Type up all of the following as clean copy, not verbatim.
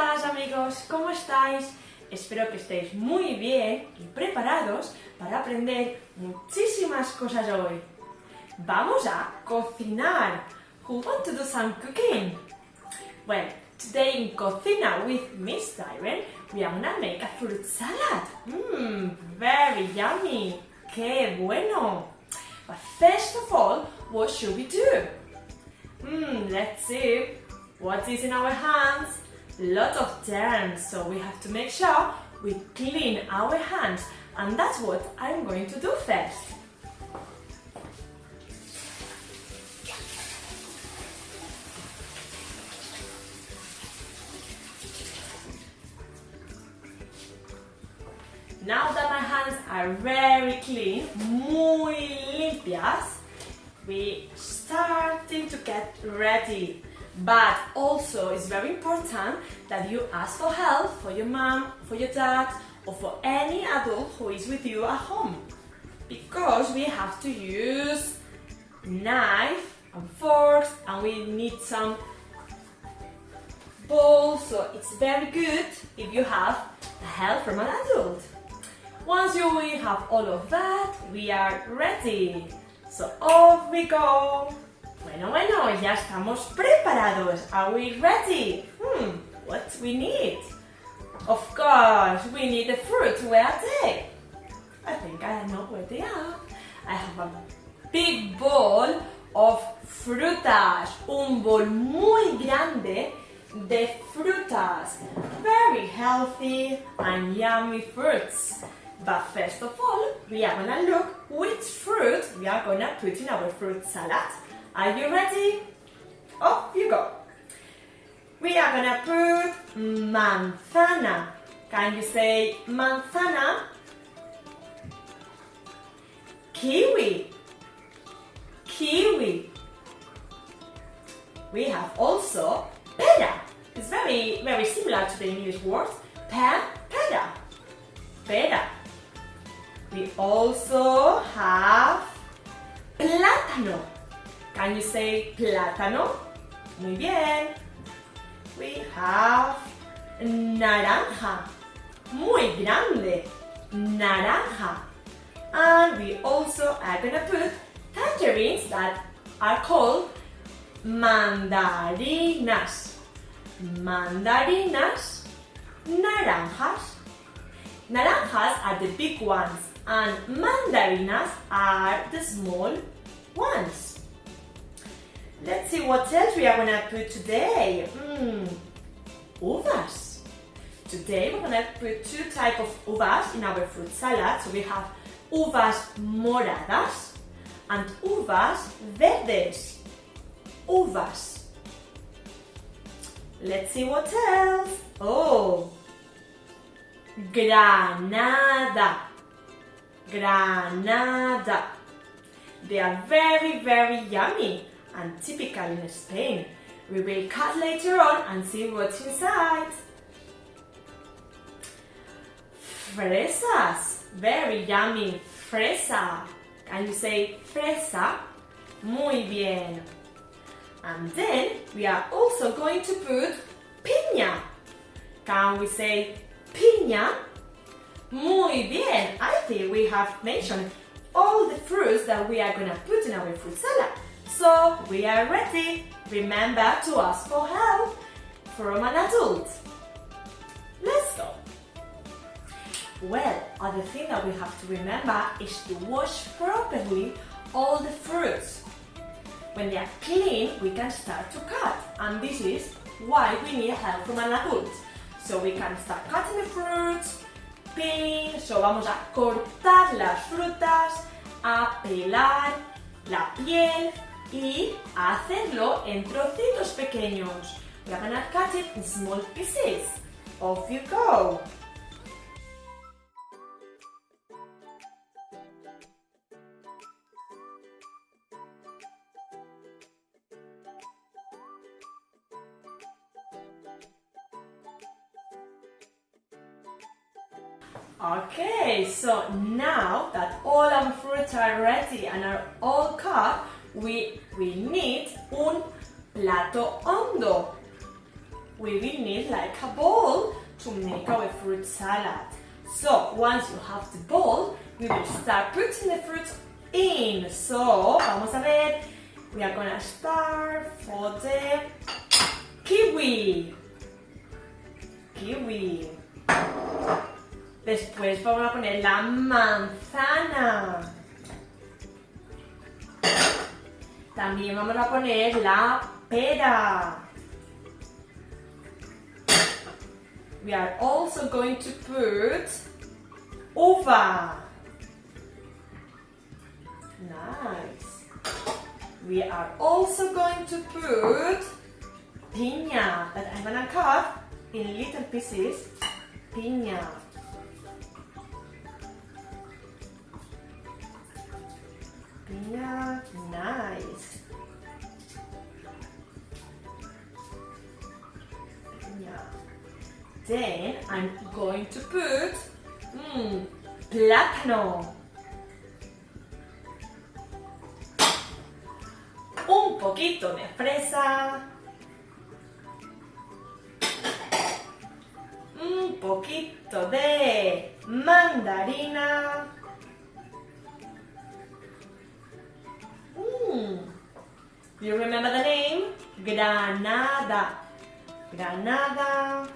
Hola amigos, ¿cómo estáis? Espero que estéis muy bien y preparados para aprender muchísimas cosas hoy. Vamos a cocinar. Who want to do some cooking? Well, today in Cocina with Miss Dairen, we are gonna make a fruit salad. Very yummy. ¡Qué bueno! But first of all, what should we do? Let's see. What is in our hands? Lot of germs, so we have to make sure we clean our hands, and that's what I'm going to do first. Now that my hands are very clean, muy limpias, we starting to get ready. But also it's very important that you ask for help for your mom, for your dad, or for any adult who is with you at home. Because we have to use knife and forks, and we need some bowls, so it's very good if you have help from an adult. Once we have all of that, we are ready. So off we go. Bueno, ya estamos preparados. Are we ready? What we need? Of course, we need the fruits. Where are they? I think I know where they are. I have a big bowl of frutas. Un bowl muy grande de frutas. Very healthy and yummy fruits. But first of all, we are gonna look which fruit we are gonna put in our fruit salad. Are you ready? Off you go. We are gonna put manzana. Can you say manzana? Kiwi. Kiwi. We have also pera. It's very, very similar to the English word pera. Pera. We also have plátano. Can you say plátano? Muy bien. We have naranja. Muy grande. Naranja. And we also are gonna put tangerines that are called mandarinas. Mandarinas. Naranjas. Naranjas are the big ones, and mandarinas are the small ones. Let's see what else we are going to put today. Uvas. Today we're going to put two types of uvas in our fruit salad. So we have uvas moradas and uvas verdes. Uvas. Let's see what else. Oh, granada. Granada. They are very, very yummy and typical in Spain. We will cut later on and see what's inside. Fresas. Very yummy. Fresa. Can you say fresa? Muy bien. And then we are also going to put piña. Can we say piña? Muy bien. I think we have mentioned all the fruits that we are going to put in our fruit salad. So we are ready. Remember to ask for help from an adult. Let's go. Well, other thing that we have to remember is to wash properly all the fruits. When they are clean, we can start to cut, and this is why we need help from an adult. So we can start cutting the fruits, peeling. So vamos a cortar las frutas, a pelar la piel y a hacerlo en trocitos pequeños. We are gonna cut it in small pieces. Off you go. Okay, so now that all our fruits are ready and are all cut, we need un plato hondo. we will need like a bowl to make our fruit salad. So once you have the bowl, we will start putting the fruits in. So vamos a ver, we are gonna start for the kiwi. Kiwi. Después vamos a poner la manzana. También vamos a poner la pera. We are also going to put uva. Nice. We are also going to put piña that I'm gonna cut in little pieces. Piña. Piña, nice. Piña. Then I'm going to put plátano. Un poquito de fresa. Un poquito de mandarina. Do you remember the name? Granada. Granada.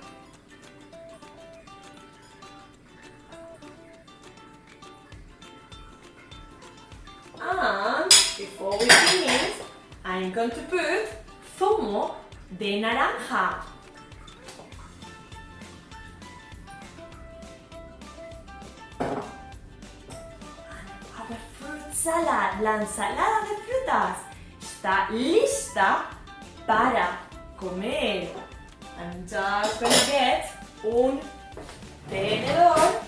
And before we finish, I'm going to put zumo de naranja. Our fruit salad, la ensalada de frutas, está lista para comer. I'm just going to get un tenedor,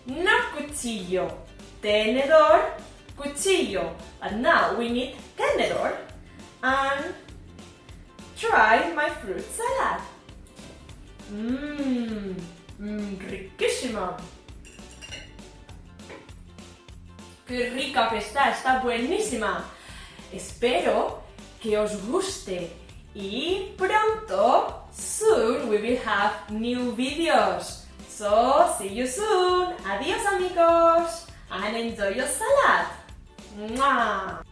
no cuchillo, tenedor, cuchillo. And now we need tenedor and try my fruit salad. Riquísima. Qué rica que está buenísima. Espero que os guste y pronto, soon we will have new videos. So, see you soon. Adiós amigos and enjoy your salad. Mwah.